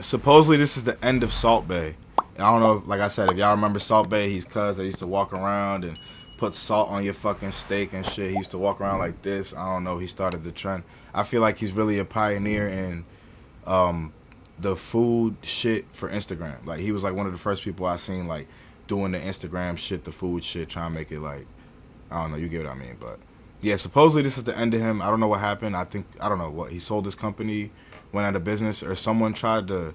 Supposedly this is the end of Salt Bae. I don't know, like I said, if y'all remember Salt Bae, he's cuz that used to walk around and put salt on your fucking steak and shit. He used to walk around like this. I don't know, he started the trend. I feel like he's really a pioneer in the food shit for Instagram. Like, he was like one of the first people I seen like doing the Instagram shit, the food shit, trying to make it like, I don't know, you get what I mean. But yeah, supposedly this is the end of him. I don't know what happened. I don't know what, he sold his company, went out of business, or someone tried to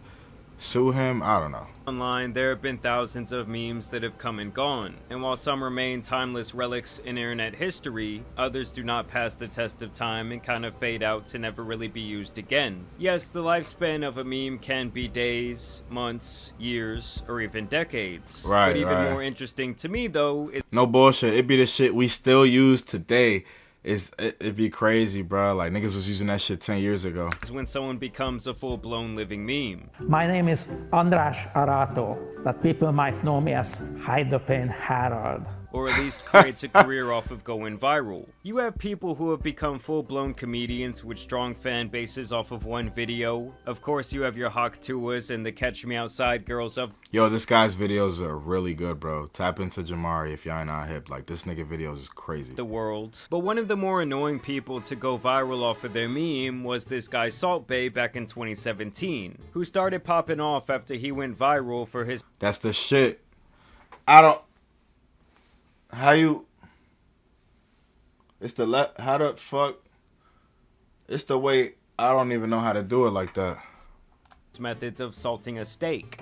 sue him. I don't know. Online, there have been thousands of memes that have come and gone, and while some remain timeless relics in internet history, others do not pass the test of time and kind of fade out to never really be used again. Yes, the lifespan of a meme can be days, months, years, or even decades. Right, but even right. more interesting to me, though, is No bullshit. It be the shit we still use today. It'd be crazy, bro. Like, niggas was using that shit 10 years ago. when someone becomes a full-blown living meme. My name is András Arato, but people might know me as Hide the Pain Harold. Or at least creates a career off of going viral. You have people who have become full-blown comedians with strong fan bases off of one video. Of course, you have your Hawk Tuas and the Catch Me Outside girls of Yo, this guy's videos are really good, bro. Tap into Jamari if y'all ain't not hip. Like, this nigga videos is crazy. the world. But one of the more annoying people to go viral off of their meme was this guy Salt Bae back in 2017, who started popping off after he went viral for his That's the shit. I don't... How you... It's the... How the fuck... It's the way... I don't even know how to do it like that. methods of salting a steak.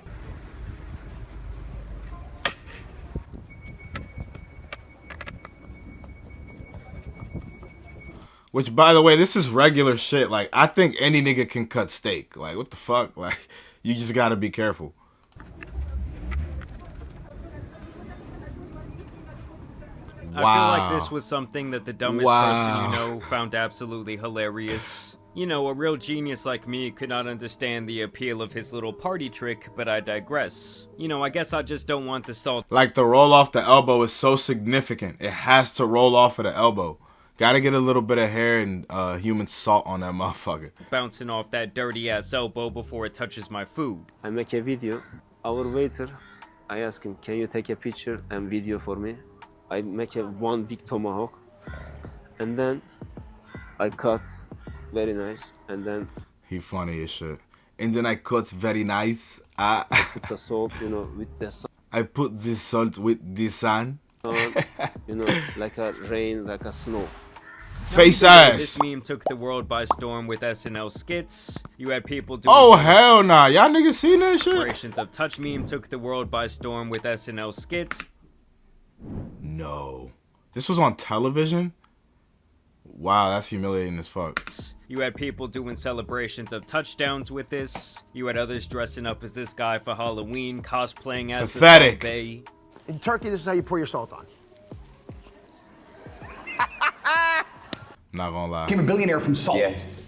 Which, by the way, this is regular shit. Like, I think any nigga can cut steak. Like, what the fuck? Like, you just gotta be careful. I feel like this was something that the dumbest person you know found absolutely hilarious. You know, a real genius like me could not understand the appeal of his little party trick, but I digress. You know, I guess I just don't want the salt Like, the roll off the elbow is so significant. It has to roll off of the elbow. Gotta get a little bit of hair and human salt on that motherfucker. bouncing off that dirty ass elbow before it touches my food. I make a video. Our waiter, I ask him, can you take a picture and video for me? I make one big tomahawk, and then I cut, very nice, and then He funny as shit. And then I cut very nice. put the salt, you know, with the sun, I put this salt with the sun. you know, like a rain, like a snow. Face This ass. meme took the world by storm with SNL skits. You had people doing Oh, hell nah. Y'all niggas seen that shit? celebrations of touch meme took the world by storm with SNL skits. No. This was on television? Wow, that's humiliating as fuck. You had people doing celebrations of touchdowns with this. You had others dressing up as this guy for Halloween, cosplaying as Pathetic. the Salt Bae. In Turkey, this is how you pour your salt on. Not gonna lie. Became a billionaire from salt. Yes.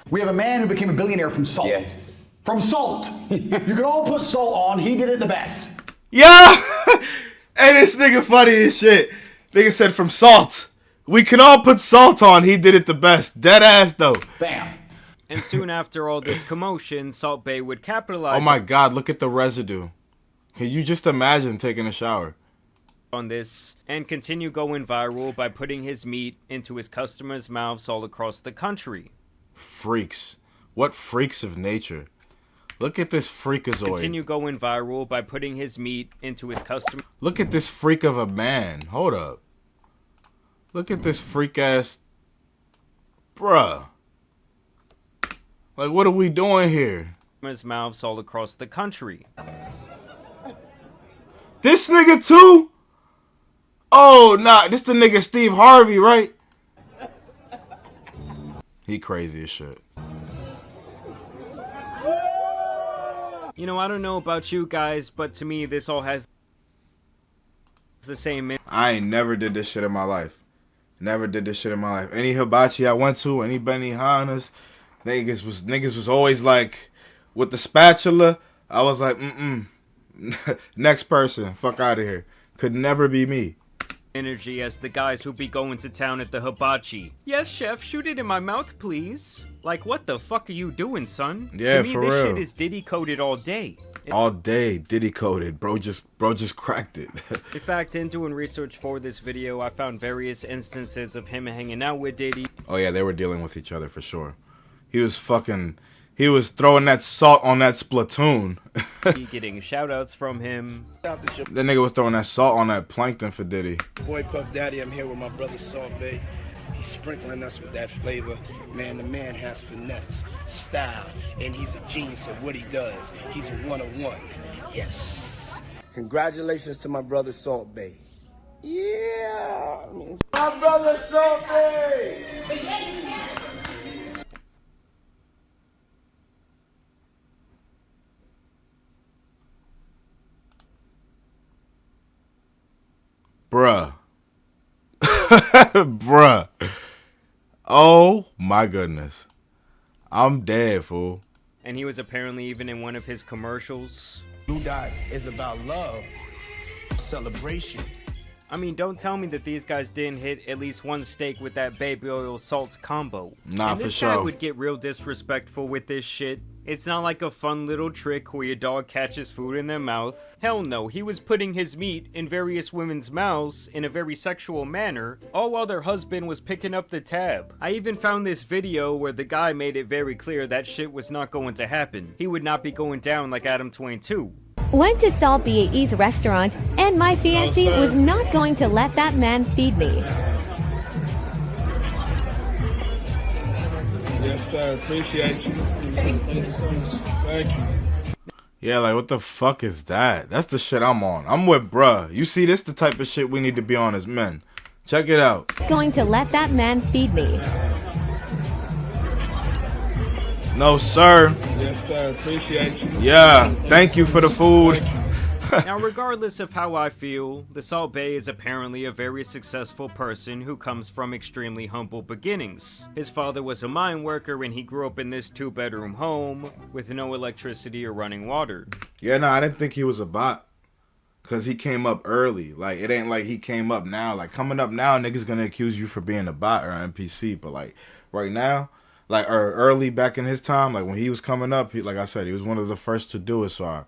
We have a man who became a billionaire from salt. Yes. From salt. You can all put salt on. He did it the best. Yeah! Hey, this nigga funny as shit. Nigga said from salt. We can all put salt on. He did it the best. Dead ass though. Bam. And soon after all this commotion, Salt Bae would capitalize Oh my god, look at the residue. Can you just imagine taking a shower? on this and continue going viral by putting his meat into his customers' mouths all across the country. Freaks. What freaks of nature. Look at this freakazoid. Continue going viral by putting his meat into his customers' Look at this freak of a man. Hold up. Look at this freak ass. Bruh. Like, what are we doing here? mouths all across the country. This nigga too? Oh, nah. This the nigga Steve Harvey, right? He crazy as shit. You know, I don't know about you guys, but to me, this all has the same. I ain't never did this shit in my life. Never did this shit in my life. Any hibachi I went to, any Benihanas, niggas was always like, with the spatula, I was like, Next person, fuck out of here. Could never be me. energy as the guys who be going to town at the hibachi. Yes, chef, shoot it in my mouth, please. Like, what the fuck are you doing, son? Yeah, to me, for this real. shit is Diddy coded all day. All day, Diddy coded. Bro just cracked it. In fact, in doing research for this video, I found various instances of him hanging out with Diddy. Oh yeah, they were dealing with each other for sure. He was throwing that salt on that Splatoon. Getting shoutouts from him. That nigga was throwing that salt on that plankton for Diddy. Boy Puff Daddy, I'm here with my brother Salt Bae. He's sprinkling us with that flavor. Man, the man has finesse, style, and he's a genius at what he does. He's a one-on-one. Yes. Congratulations to my brother Salt Bae. Yeah. My brother Salt Bae. Bruh. Bruh. Oh my goodness. I'm dead, fool. And he was apparently even in one of his commercials. Blue Dot is about love, celebration. I mean, don't tell me that these guys didn't hit at least one steak with that baby oil salts combo. Nah, and for this guy sure. would get real disrespectful with this shit. It's not like a fun little trick where your dog catches food in their mouth. Hell no, he was putting his meat in various women's mouths in a very sexual manner, all while their husband was picking up the tab. I even found this video where the guy made it very clear that shit was not going to happen. He would not be going down like Adam Twain 2. Went to Salt Bae's restaurant, and my fiancé was not going to let that man feed me. Yes, sir. Appreciate you. Thank you so much. Thank you. Yeah, like what the fuck is that? That's the shit I'm on. I'm with bruh. You see, this the type of shit we need to be on as men. Check it out. Going to let that man feed me. No, sir. Yes, sir. Appreciate you. Yeah, thank you for the food. Now, regardless of how I feel, the Salt Bae is apparently a very successful person who comes from extremely humble beginnings. His father was a mine worker and he grew up in this 2-bedroom home with no electricity or running water. Yeah, no, I didn't think he was a bot. Cause he came up early. Like, it ain't like he came up now. Like, coming up now, niggas gonna accuse you for being a bot or an NPC. But like, right now, like, or early back in his time, like when he was coming up, like I said, he was one of the first to do it. So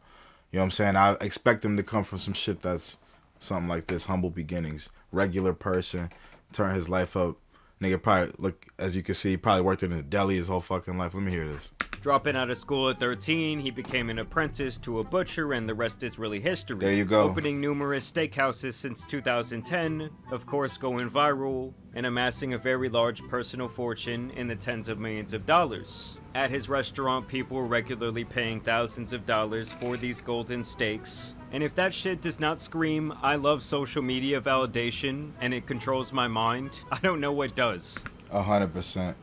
you know what I'm saying? I expect him to come from some shit that's something like this. Humble beginnings. Regular person. Turn his life up. Nigga probably, look, as you can see, he probably worked in a deli his whole fucking life. Let me hear this. Dropping out of school at 13, he became an apprentice to a butcher, and the rest is really history. There you go. Opening numerous steakhouses since 2010, of course going viral, and amassing a very large personal fortune in the tens of millions of dollars. At his restaurant, people were regularly paying thousands of dollars for these golden steaks. And if that shit does not scream, I love social media validation, and it controls my mind, I don't know what does. 100%.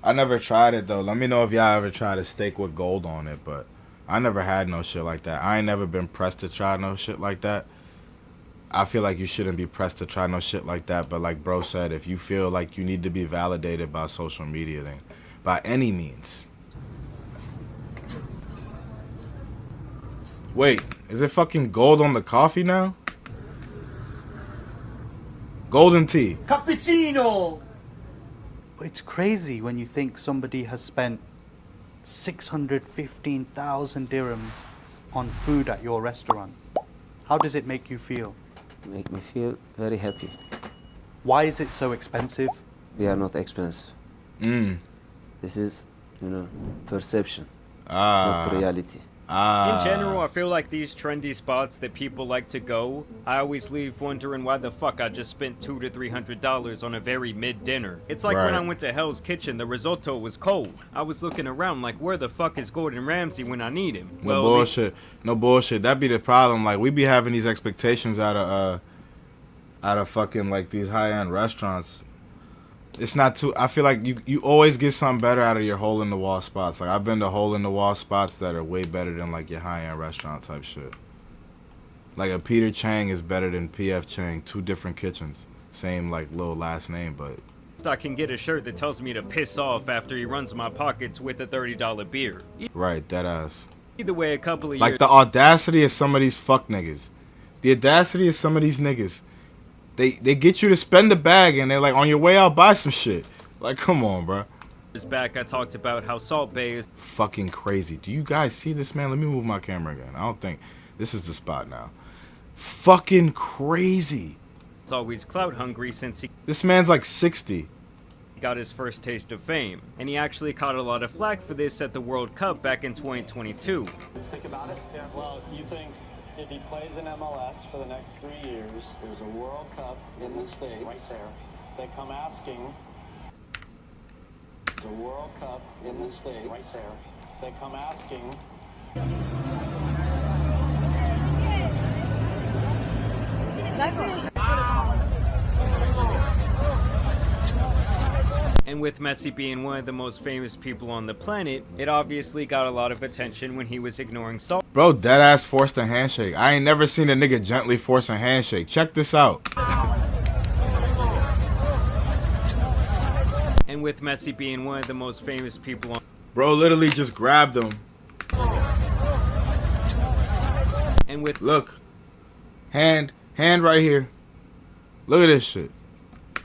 I never tried it though. Let me know if y'all ever tried a steak with gold on it, but I never had no shit like that. I ain't never been pressed to try no shit like that. I feel like you shouldn't be pressed to try no shit like that, but like bro said, if you feel like you need to be validated by social media, then by any means. Wait, is it fucking gold on the coffee now? Golden tea. Cappuccino. It's crazy when you think somebody has spent 615,000 dirhams on food at your restaurant. How does it make you feel? Make me feel very happy. Why is it so expensive? We are not expensive. This is, perception, not reality. In general, I feel like these trendy spots that people like to go, I always leave wondering why the fuck I just spent $200 to $300 on a very mid dinner. It's like when I went to Hell's Kitchen, the risotto was cold. I was looking around like, where the fuck is Gordon Ramsay when I need him? No bullshit. No bullshit. That be the problem. Like, we be having these expectations out of fucking like these high-end restaurants. It's not too. I feel like you always get something better out of your hole in the wall spots. Like, I've been to hole in the wall spots that are way better than like your high end restaurant type shit. Like a Peter Chang is better than PF Chang. 2 different kitchens, same like little last name, but I can get a shirt that tells me to piss off after he runs my pockets with a $30 beer. right, that ass. Either way, a couple of Like years. the audacity of some of these fuck niggas. The audacity of some of these niggas They get you to spend the bag, and they're like, on your way out, buy some shit. Like, come on, bro. Back, I talked about how Salt Bae is Fucking crazy. Do you guys see this, man? Let me move my camera again. I don't think this is the spot now. Fucking crazy. always clout hungry since he This man's like 60. got his first taste of fame, and he actually caught a lot of flack for this at the World Cup back in 2022. Think about it. Yeah. Well, you think if he plays in MLS for the next 3 years, there's a World Cup in the States. Right there. They come asking. The World Cup in the States. Right there. They come asking. And with Messi being one of the most famous people on the planet, it obviously got a lot of attention when he was ignoring Salt. Bro, deadass forced a handshake. I ain't never seen a nigga gently force a handshake. Check this out. And with Messi being one of the most famous people on... Bro literally just grabbed him. And with... Look. Hand right here. Look at this shit.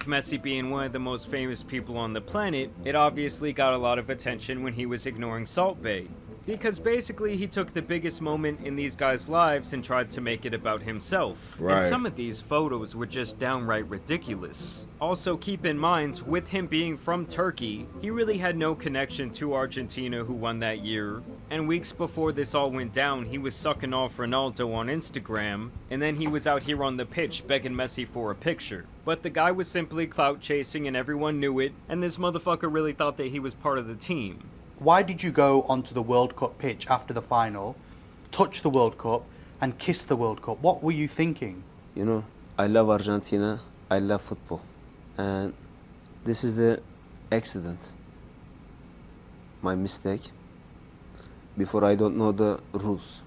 Messi being one of the most famous people on the planet, it obviously got a lot of attention when he was ignoring Salt Bae. Because basically he took the biggest moment in these guys' lives and tried to make it about himself. Right. And some of these photos were just downright ridiculous. Also keep in mind, with him being from Turkey, he really had no connection to Argentina who won that year. And weeks before this all went down, he was sucking off Ronaldo on Instagram, and then he was out here on the pitch begging Messi for a picture. But the guy was simply clout chasing and everyone knew it, and this motherfucker really thought that he was part of the team. Why did you go onto the World Cup pitch after the final, touch the World Cup, and kiss the World Cup? What were you thinking? You know, I love Argentina, I love football. And this is the accident. My mistake. Before I don't know the rules.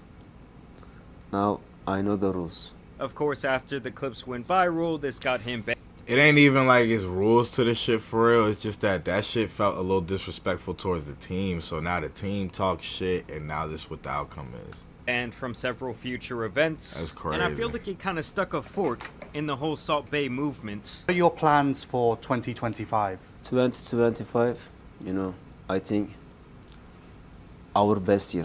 Now I know the rules. Of course, after the clips went viral, this got him banned. It ain't even like it's rules to this shit for real. It's just that shit felt a little disrespectful towards the team. So now the team talks shit, and now this is what the outcome is. And from several future events. That's crazy. And I feel like he kind of stuck a fork in the whole Salt Bae movement. What are your plans for 2025? 2025, you know, I think our best year.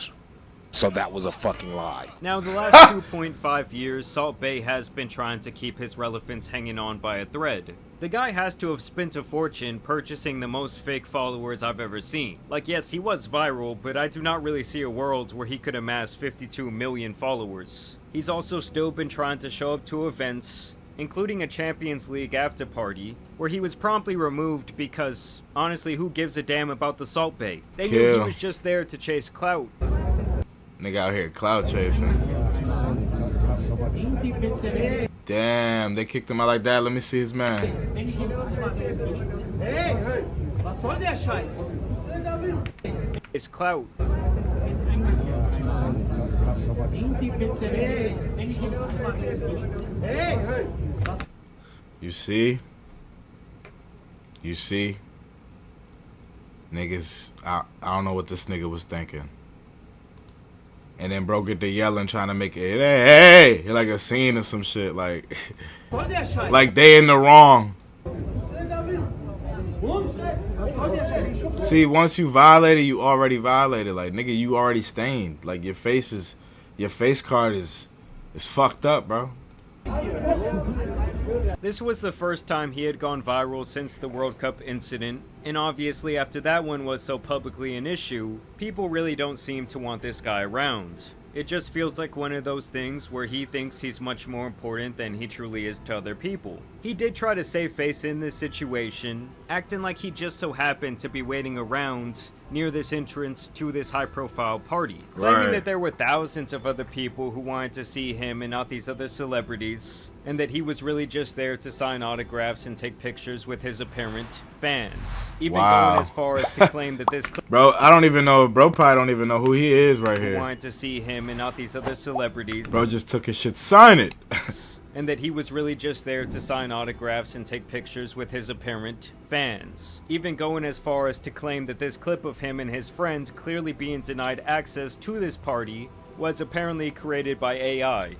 So that was a fucking lie. Now, the last 2.5 years, Salt Bae has been trying to keep his relevance hanging on by a thread. The guy has to have spent a fortune purchasing the most fake followers I've ever seen. Like, yes, he was viral, but I do not really see a world where he could amass 52 million followers. He's also still been trying to show up to events, including a Champions League after party, where he was promptly removed because, honestly, who gives a damn about the Salt Bae? They knew he was just there to chase clout. Nigga out here cloud chasing. Damn, they kicked him out like that. Let me see his man. It's clout. You see? You see? Niggas, I don't know what this nigga was thinking. And then bro get to yelling, trying to make it, hey, like a scene or some shit, like, like they in the wrong. See, once you violated, you already violated. Like, nigga, you already stained. Like, your face card is fucked up, bro. This was the first time he had gone viral since the World Cup incident, and obviously after that one was so publicly an issue, people really don't seem to want this guy around. It just feels like one of those things where he thinks he's much more important than he truly is to other people. He did try to save face in this situation, acting like he just so happened to be waiting around near this entrance to this high-profile party, claiming that there were thousands of other people who wanted to see him and not these other celebrities, and that he was really just there to sign autographs and take pictures with his apparent fans. Even going as far as to claim that this bro, I don't even know, bro probably don't even know who he is right here. Wanted to see him and not these other celebrities. Bro just took his shit, sign it. And that he was really just there to sign autographs and take pictures with his apparent fans. Even going as far as to claim that this clip of him and his friends clearly being denied access to this party was apparently created by AI.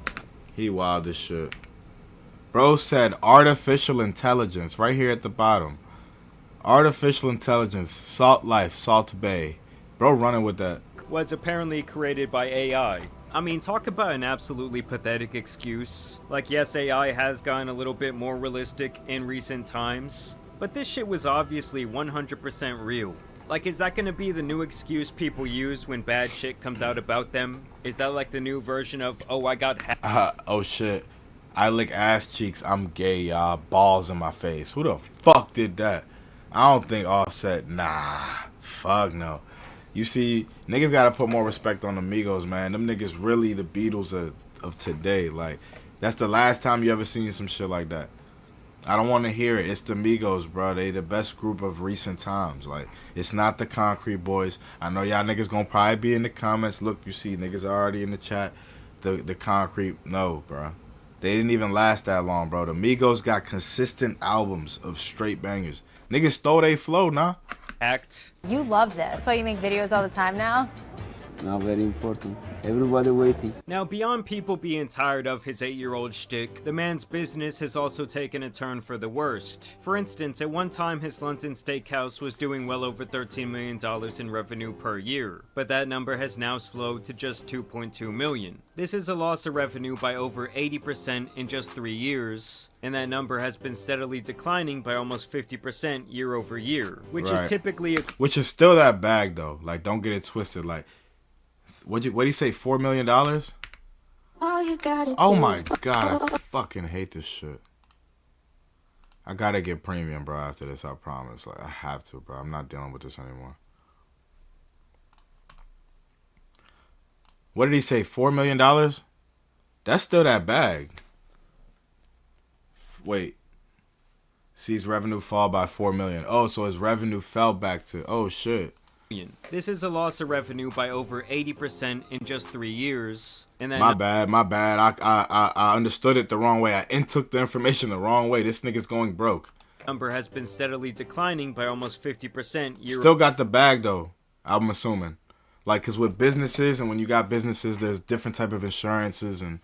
He wild as shit. Bro said artificial intelligence right here at the bottom. Artificial intelligence, Salt Life, Salt Bae. Bro running with that. Was apparently created by AI. I mean, talk about an absolutely pathetic excuse. Like, yes, AI has gotten a little bit more realistic in recent times, but this shit was obviously 100% real. Like, is that gonna be the new excuse people use when bad shit comes out about them? Is that like the new version of, oh, I got oh shit. I lick ass cheeks, I'm gay, y'all. Balls in my face. Who the fuck did that? I don't think Offset. Nah. Fuck no. You see, niggas gotta put more respect on the Migos, man. Them niggas really the Beatles of today. Like, that's the last time you ever seen some shit like that. I don't want to hear it. It's the Migos, bro. They the best group of recent times. Like, it's not the Concrete Boys. I know y'all niggas gonna probably be in the comments. Look, you see niggas already in the chat. The Concrete, no, bro. They didn't even last that long, bro. The Migos got consistent albums of straight bangers. Niggas stole they flow, nah. You love this. That's why you make videos all the time now? Now very important. Everybody waiting. Now, beyond people being tired of his 8-year-old shtick, the man's business has also taken a turn for the worst. For instance, at one time his London steakhouse was doing well over $13 million in revenue per year, but that number has now slowed to just $2.2 million. This is a loss of revenue by over 80% in just 3 years, and that number has been steadily declining by almost 50% year over year, which is typically which is still that bag though. Like, don't get it twisted. Like, what'd he say? $4 million? Oh my god, I fucking hate this shit. I gotta get premium, bro, after this, I promise. Like, I have to, bro. I'm not dealing with this anymore. What did he say? $4 million? That's still that bag. Wait. Sees revenue fall by $4 million. Oh, so his revenue fell back to, oh shit. This is a loss of revenue by over 80% in just 3 years. And then my bad. I understood it the wrong way. I intook the information the wrong way. This nigga's going broke. Number has been steadily declining by almost 50% year. Still got the bag though, I'm assuming. Like, cause with businesses, and when you got businesses, there's different type of insurances and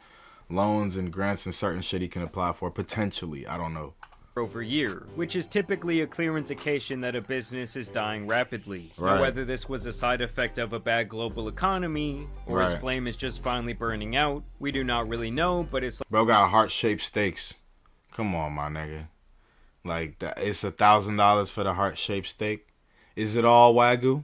loans and grants and certain shit he can apply for potentially. I don't know. Over year, which is typically a clear indication that a business is dying rapidly. Right. Now, whether this was a side effect of a bad global economy or his flame is just finally burning out, we do not really know, but it's bro got heart-shaped steaks. Come on, my nigga. Like, that, it's $1,000 for the heart-shaped steak. Is it all Wagyu?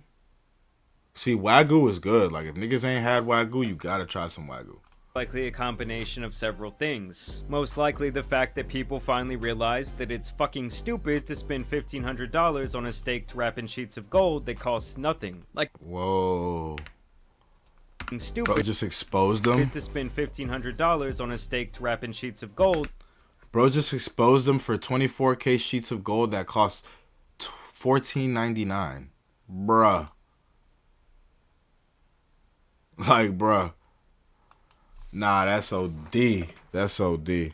See, Wagyu is good. Like, if niggas ain't had Wagyu, you gotta try some Wagyu. likely a combination of several things. Most likely the fact that people finally realized that it's fucking stupid to spend $1,500 on a steak to wrap in sheets of gold that costs nothing. Like, whoa. Stupid. Bro just exposed them? To spend $1,500 on a steak to wrap in sheets of gold. Bro just exposed them for 24K sheets of gold that cost $14.99. Bruh. Like, bruh. Nah, that's OD. That's OD.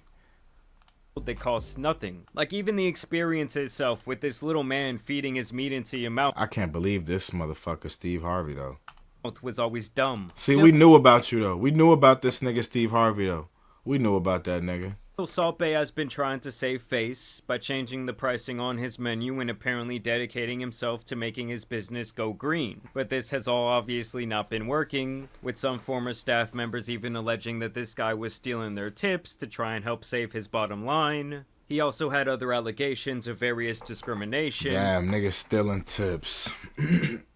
That costs nothing. Like, even the experience itself with this little man feeding his meat into your mouth. I can't believe this motherfucker Steve Harvey, though. Was always dumb. See, we knew about you, though. We knew about this nigga Steve Harvey, though. We knew about that nigga. Salt Bae has been trying to save face by changing the pricing on his menu and apparently dedicating himself to making his business go green. But this has all obviously not been working, with some former staff members even alleging that this guy was stealing their tips to try and help save his bottom line. He also had other allegations of various discrimination. Damn, nigga stealing tips.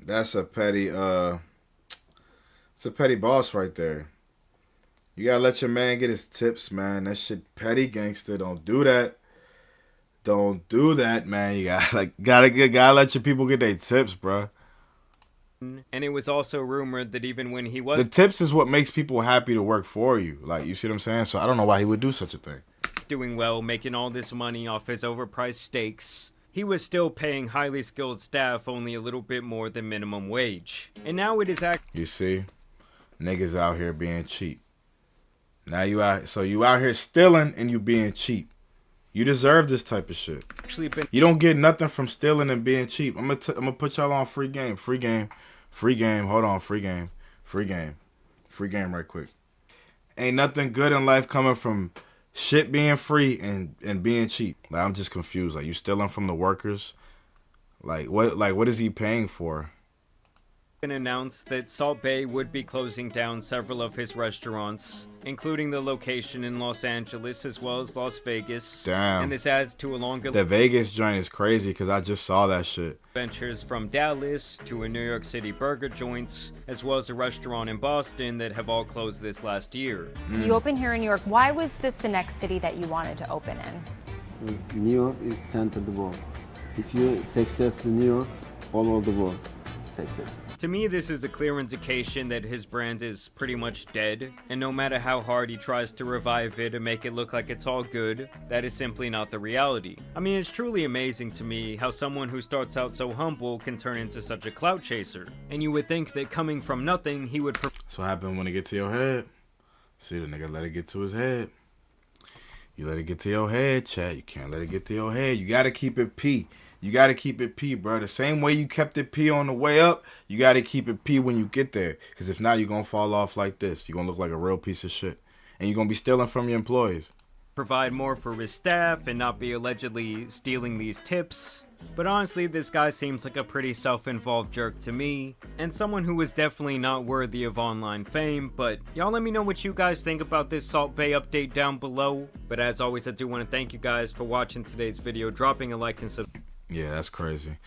That's a petty, it's a petty boss right there. You gotta let your man get his tips, man. That shit petty, gangster. Don't do that. Don't do that, man. You gotta let your people get their tips, bro. And it was also rumored that even when he was... The tips is what makes people happy to work for you. Like, you see what I'm saying? So I don't know why he would do such a thing. Doing well, making all this money off his overpriced steaks, he was still paying highly skilled staff only a little bit more than minimum wage. And now it is You see? Niggas out here being cheap. Now you out here stealing and you being cheap. You deserve this type of shit. You don't get nothing from stealing and being cheap. I'm gonna put y'all on free game. Free game. Free game. Hold on. Free game. Free game. Free game right quick. Ain't nothing good in life coming from shit being free and being cheap. Like, I'm just confused. Like, you stealing from the workers? Like what is he paying for? Announced that Salt Bae would be closing down several of his restaurants, including the location in Los Angeles as well as Las Vegas. Damn. And this adds to a longer The Vegas joint is crazy because I just saw that shit. Ventures from Dallas to a New York City burger joints, as well as a restaurant in Boston that have all closed this last year. You open here in New York. Why was this the next city that you wanted to open in? New York is center of the world. If you success in New York, all over the world success. To me, this is a clear indication that his brand is pretty much dead, and no matter how hard he tries to revive it and make it look like it's all good, that is simply not the reality. I mean, it's truly amazing to me how someone who starts out so humble can turn into such a clout chaser, and you would think that coming from nothing, he would... That's what happens when it get to your head. See, the nigga let it get to his head. You let it get to your head, chat. You can't let it get to your head. You gotta keep it P. You got to keep it P, bro. The same way you kept it P on the way up, you got to keep it P when you get there. Because if not, you're going to fall off like this. You're going to look like a real piece of shit. And you're going to be stealing from your employees. Provide more for his staff and not be allegedly stealing these tips. But honestly, this guy seems like a pretty self-involved jerk to me, and someone who is definitely not worthy of online fame. But y'all let me know what you guys think about this Salt Bae update down below. But as always, I do want to thank you guys for watching today's video, dropping a like and subscribe. Yeah, that's crazy.